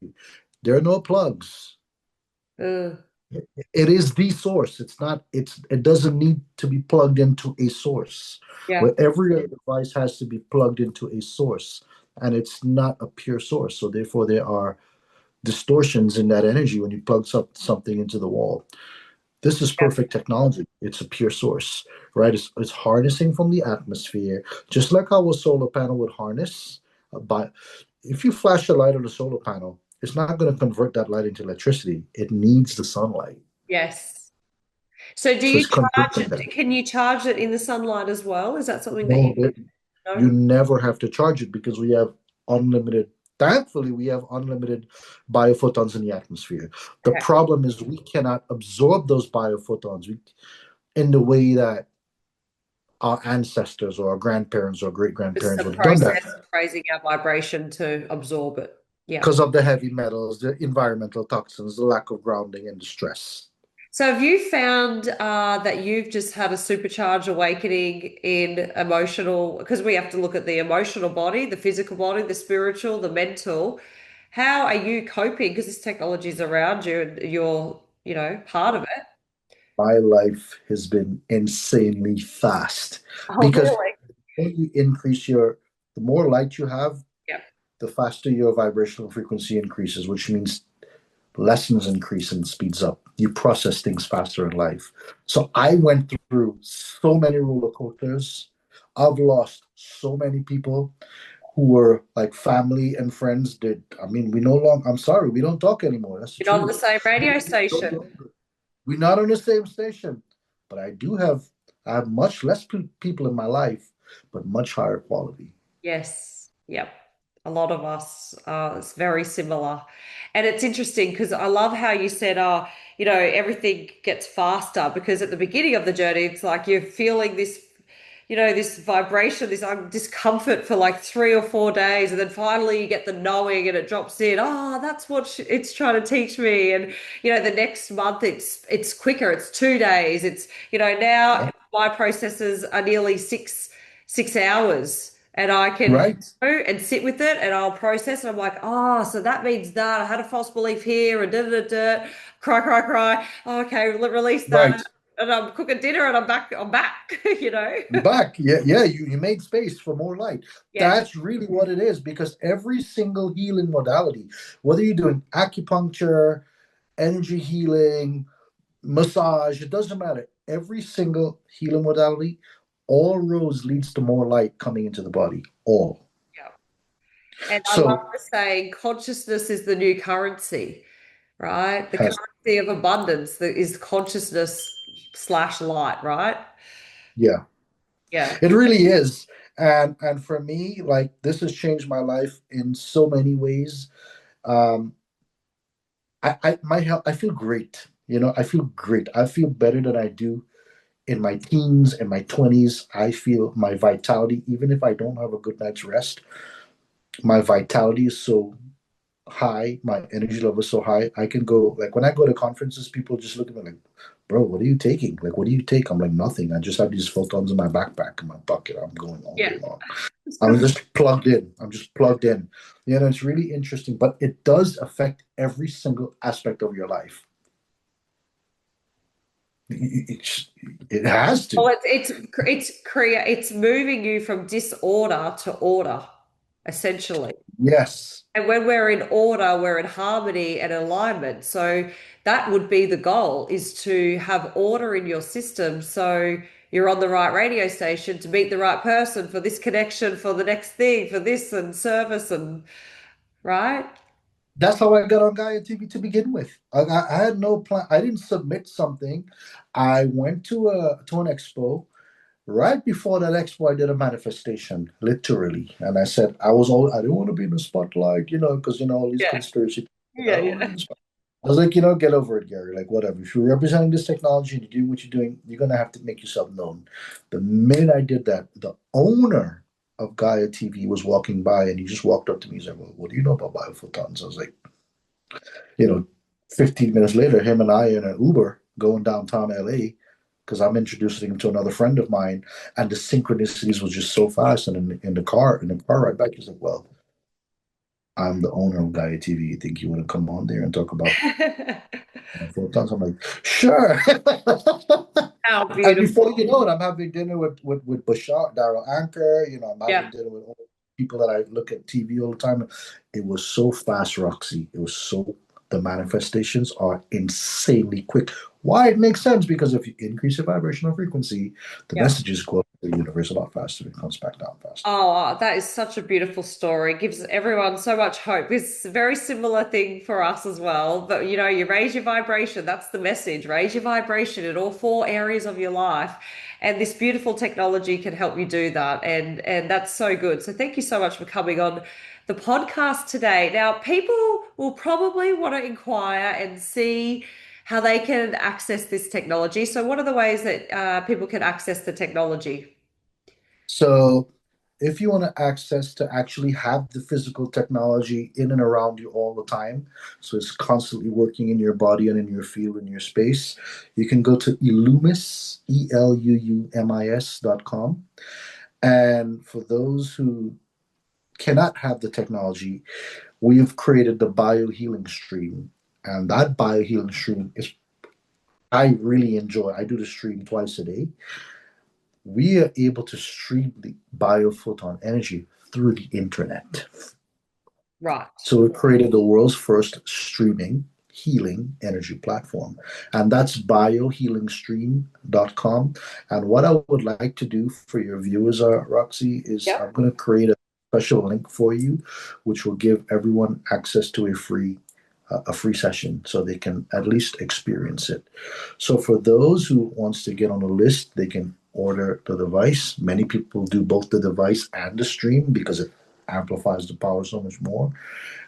There are no plugs. Uh, It is the source. It doesn't need to be plugged into a source. yeah, Where every other device has to be plugged into a source, and it's not a pure source. So therefore, there are distortions in that energy when you plug something into the wall. This is yeah, perfect technology. It's a pure source, right? It's harnessing from the atmosphere, just like how a solar panel would harness. But if you flash a light on a solar panel, it's not going to convert that light into electricity. It needs the sunlight. yes. So do So you it's charge converting that. it? Can you charge it in the sunlight as well? Is that something that No, you you know? never have to charge it because we have unlimited. Thankfully, we have unlimited biophotons in the atmosphere. The Okay. problem is we cannot absorb those biophotons in the way that our ancestors or our grandparents or great It's grandparents the would have done that process of raising our vibration to absorb it. Yeah. because of the heavy metals, the environmental toxins, the lack of grounding, and the stress. So have you found that you've just had a supercharged awakening in emotional, because we have to look at the emotional body, the physical body, the spiritual, the mental. How are you coping? Because this technology is around you and you're, part of it. My life has been insanely fast Oh, because really? when you increase the more light you have, Yeah. the faster your vibrational frequency increases, which means lessons increase and speeds up. You process things faster in life. So I went through so many roller coasters. I've lost so many people who were like family and friends. We no longer, I'm sorry, we don't talk anymore. That's the You're not on the truth. same radio station. We're not on the same station, but I have much less people in my life, but much higher quality. Yes. Yep. A lot of us, it's very similar. And it's interesting because I love how you said, everything gets faster because at the beginning of the journey, it's like you're feeling this, this vibration, this discomfort for like 3 or 4 days. And then finally you get the knowing and it drops in. Oh, that's what it's trying to teach me. And, the next month it's quicker. It's 2 days. It's, now Yeah. my processes are nearly six hours and I can Right, go and sit with it and I'll process and I'm like, oh, so that means that I had a false belief here and da da da, da. Cry, cry, cry. Oh, okay, release right. that. And I'm cooking dinner and I'm back, you know? You're back. Yeah, yeah. You made space for more light. Yes. That's really what it is because every single healing modality, whether you're doing acupuncture, energy healing, massage, it doesn't matter. Every single healing modality, all roads leads to more light coming into the body. All. Yeah. And I love So the saying consciousness is the new currency, right? The has currency of abundance that is consciousness slash light, right? yeah, Yeah. it really is. And for me, like this has changed my life in so many ways. Um, my health, I feel great. I feel great. I feel better than I do in my teens and my 20s. I feel my vitality, even if I don't have a good night's rest, my vitality is so high, my energy level is so high. I can go, like, when I go to conferences, people just look at me like, bro, what are you taking? Like, what do you take? I'm like, nothing. I just have these photons in my backpack, in my bucket. I'm going all Yeah. day long. I'm just plugged in. I'm just plugged in. It's really interesting, but it does affect every single aspect of your life. It, it has Well, to. it's moving you from disorder to order, essentially. Yes. And when we're in order, we're in harmony and alignment. So that would be the goal is to have order in your system so you're on the right radio station to meet the right person for this connection, for the next thing, for this and service and right? That's how I got on Gaia TV to begin with. I had no plan. I didn't submit something. I went to an expo. Right before that expo, I did a manifestation, literally. And I said, I didn't want to be in the spotlight, because, all these Yeah. conspiracy. I Yeah, don't want to be yeah. in the spotlight. I was like, get over it, Gary. Like, whatever. If you're representing this technology and you're doing what you're doing, you're going to have to make yourself known. The minute I did that, the owner of Gaia TV was walking by and he just walked up to me and said, well, what do you know about biophotons? I was like, you know, 15 minutes later, him and I in an Uber going downtown LA because I'm introducing him to another friend of mine, and the synchronicities was just so fast. And in the car ride back, he's like, "Well, I'm the owner of Gaia TV. You think you want to come on there and talk about photons?" I'm like, "Sure." How And beautiful. before you know it, I'm having dinner with Bashar, Daryl Anchor. I'm having Yeah. dinner with all people that I look at TV all the time. It was so fast, Roxy. The manifestations are insanely quick. Why? It makes sense because if you increase the vibrational frequency, the Yeah. messages go up to the universe a lot faster. It comes back down faster. Oh, that is such a beautiful story. It gives everyone so much hope. It's a very similar thing for us as well. But you raise your vibration. That's the message. Raise your vibration in all four areas of your life. And this beautiful technology can help you do that. And that's so good. So thank you so much for coming on the podcast today. Now, people will probably want to inquire and see how they can access this technology. So what are the ways that people can access the technology? So, if you want to access to actually have the physical technology in and around you all the time, so it's constantly working in your body and in your field, in your space, you can go to Eluumis, ELUUMIS.com. And for those who cannot have the technology, we have created the biohealing stream. And that biohealing stream is, I really enjoy. I do the stream twice a day. We are able to stream the biophoton energy through the internet. Right. So we created the world's first streaming healing energy platform. And that's biohealingstream.com. And what I would like to do for your viewers, Roxy, is I'm Yep. going to create a special link for you, which will give everyone access to a free session so they can at least experience it. So for those who wants to get on the list, they can order the device. Many people do both the device and the stream because it amplifies the power so much more.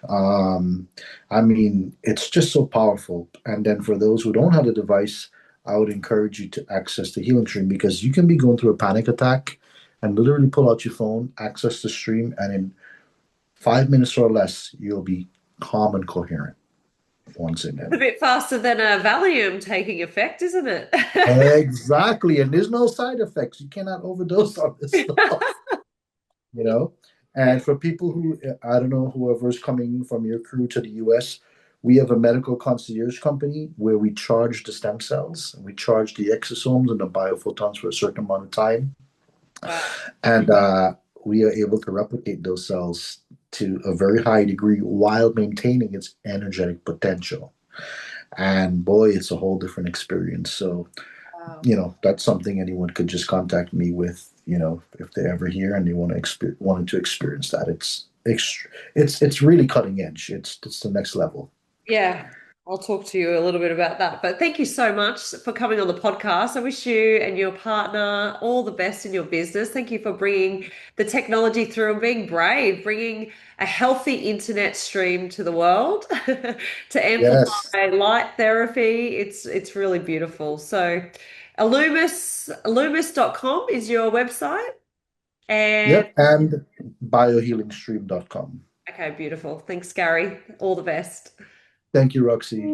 Um, I mean, it's just so powerful. And then for those who don't have the device, I would encourage you to access the healing stream because you can be going through a panic attack and literally pull out your phone, access the stream, and in 5 minutes or less, you'll be calm and coherent once A again. bit faster than a Valium taking effect, isn't it? Exactly. And there's no side effects. You cannot overdose on this stuff, you know? And for people who, I don't know, whoever's coming from your crew to the US, we have a medical concierge company where we charge the stem cells and we charge the exosomes and the biophotons for a certain amount of time. Wow. And we are able to replicate those cells to a very high degree while maintaining its energetic potential. And boy, it's a whole different experience. So, Wow. that's something anyone could just contact me with, if they're ever here and they wanted to experience that. It's really cutting edge. It's the next level. Yeah, I'll talk to you a little bit about that. But thank you so much for coming on the podcast. I wish you and your partner all the best in your business. Thank you for bringing the technology through and being brave, bringing a healthy internet stream to the world to Yes. amplify light therapy. It's really beautiful. So, Illumis.com is your website. And Yep. And biohealingstream.com. okay, beautiful. Thanks, Gary. All the best. Thank you, Roxy.